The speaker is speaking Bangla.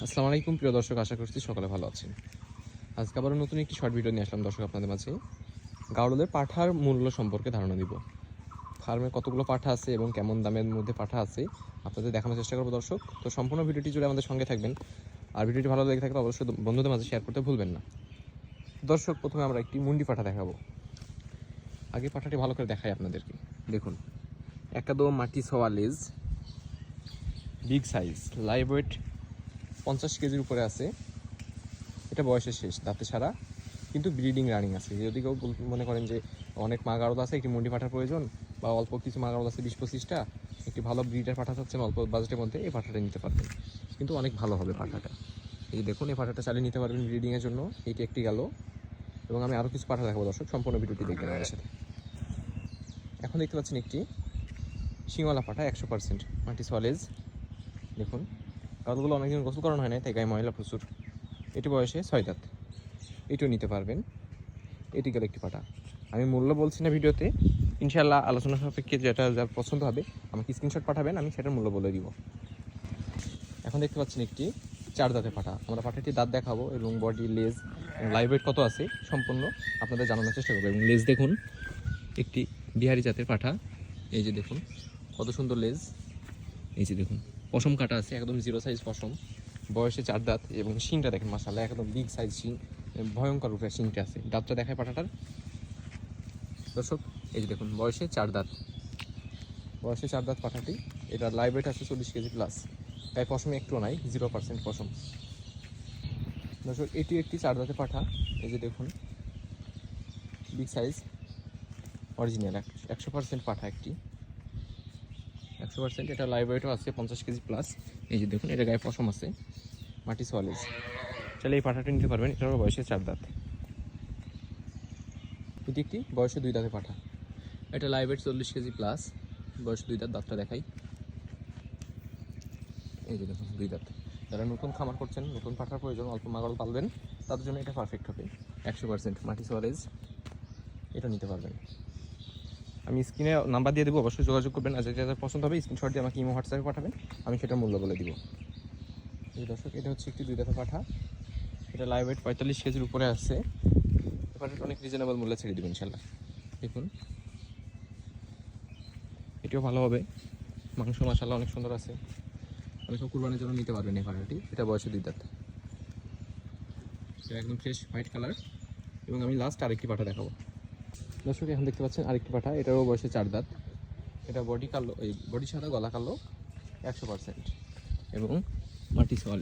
আসসালামু আলাইকুম প্রিয় দর্শক, আশা করছি সকলে ভালো আছেন। আজকে আবারও নতুন একটি শর্ট ভিডিও নিয়ে আসলাম দর্শক আপনাদের মাঝে। গাওড়লের পাঠার মূল্য সম্পর্কে ধারণা দিব। ফার্মে কতগুলো পাঠা আছে এবং কেমন দামের মধ্যে পাঠা আছে আপনাদের দেখানোর চেষ্টা করবো দর্শক। তো সম্পূর্ণ ভিডিওটি জুড়ে আমাদের সঙ্গে থাকবেন। আর ভিডিওটি ভালো লেগে থাকলে অবশ্যই বন্ধুদের মাঝে শেয়ার করতে ভুলবেন না। দর্শক, প্রথমে আমরা একটি মুন্ডি পাঠা দেখাবো। আগে পাঠাটি ভালো করে দেখাই আপনাদেরকে। দেখুন, একদম মাটি ছোঁয়া লেজ, বিগ সাইজ, লাইভ ওয়েট 50 কেজির উপরে আছে। এটা বয়সের শেষ, দাঁতে ছাড়া, কিন্তু ব্রিডিং রানিং আছে। যদি কেউ মনে করেন যে অনেক মা গারদ আছে, একটি মুন্ডি পাঠার প্রয়োজন, বা অল্প কিছু মা গারদ আছে 20-25টা, একটি ভালো ব্রিডার পাঠা চাচ্ছেন অল্প বাজেটের মধ্যে, এই পাঠাটা নিতে পারবেন, কিন্তু অনেক ভালো হবে পাঠাটা। এই দেখুন, এই পাঠাটা চালিয়ে নিতে পারবেন ব্রিডিংয়ের জন্য। এইটি একটি গেল, এবং আমি আরও কিছু পাঠা দেখাবো দর্শক, সম্পূর্ণ ভিডিওটি দেখবেন আমার সাথে। এখন দেখতে পাচ্ছেন একটি শিংওয়ালা পাঠা, 100% মাটি সলেজ। দেখুন, গাছগুলো অনেকদিন গোসল করানো হয় না, তাই গায়ে ময়লা প্রচুর। এটি বয়সে 6 দাঁত, এটিও নিতে পারবেন। এটি গেল একটি পাঠা। আমি মূল্য বলছি না ভিডিওতে, ইনশাআল্লাহ আলোচনা সাপেক্ষে যেটা যার পছন্দ হবে আমাকে স্ক্রিনশট পাঠাবেন, আমি সেটার মূল্য বলে দিব। এখন দেখতে পাচ্ছেন একটি 4 দাঁতের পাঠা। আমরা পাঠাটি দাঁত দেখাবো এবং বডি, লেজ, লাইভ ওয়েট কত আছে সম্পূর্ণ আপনাদের জানানোর চেষ্টা করবো। এবং লেজ দেখুন, একটি বিহারি জাতের পাঠা। এই যে দেখুন কত সুন্দর লেজ। এই যে দেখুন, পশম কাটা আছে, একদম 0 সাইজ পশম। বয়সে 4 দাঁত, এবং শিংটা দেখেন মাশাআল্লাহ, একদম বিগ সাইজ শিং, ভয়ঙ্কর রূপে শিংটা আছে। দাঁতটা দেখায় পাঠাটার দর্শক। এই যে দেখুন, বয়সে 4 দাঁত, বয়সে 4 দাঁত পাঠাটি। এটা লাইভ ওয়েট আছে 40 কেজি প্লাস। তাই পশমে একটুও নাই, 0% পশম দর্শক। এটি একটি 4 দাঁতের পাঠা। এই যে দেখুন, বিগ সাইজ, অরিজিনাল 100% পাঠা একটি, 100%। এটা লাইভ ওয়েটও আছে 50 কেজি প্লাস। এই যে দেখুন, এটা গায়ে পশম আছে, মাটি সলেজ। তাহলে এই পাঠাটি নিতে পারবেন। এটারও বয়সে 4 দাঁত। এটি একটি বয়সে 2 দাঁতের পাঠা। এটা লাইভ ওয়েট 40 কেজি প্লাস, বয়সে 2 দাঁত। দাঁতটা দেখাই, এই যে দেখুন 2 দাঁত। যারা নতুন খামার করছেন, নতুন পাঠার প্রয়োজন, অল্প মাগল পালবেন, তাদের জন্য এটা পারফেক্ট হবে। 100% মাটি সলেজ, এটা নিতে পারবেন। আমি স্ক্রিনে নাম্বার দিয়ে দেবো, অবশ্যই যোগাযোগ করবেন। আর যেটা পছন্দ হবে স্ক্রিনশট দিয়ে আমাকে ইমো হোয়াটসঅ্যাপে পাঠাবেন, আমি সেটার মূল্য বলে দিব। এই দর্শক, এটা হচ্ছে একটি 2 দাঁতের পাঠা। এটা লাইভ ওয়েট 45 কেজির উপরে আছে। পাঠাটা অনেক রিজনেবল মূল্যে ছেড়ে দেবেন ইনশাল্লাহ। দেখুন, এটিও ভালো হবে, মাংস মাশাআল্লাহ অনেক সুন্দর আছে। অনেক কুরবানির জন্য নিতে পারবেন এই পাঠাটি। এটা বয়সে 2 দাঁত, এটা একদম ফ্রেশ হোয়াইট কালার। এবং আমি লাস্ট আরেকটি পাঠা দেখাবো দর্শক। এখন দেখতে পাচ্ছেন আরেকটি পাঠা, এটারও বয়সে 4 দাঁত। এটা বডি কালো, এই বডি সাদা, গলা কালো, 100%, এবং মাটি সলেজ।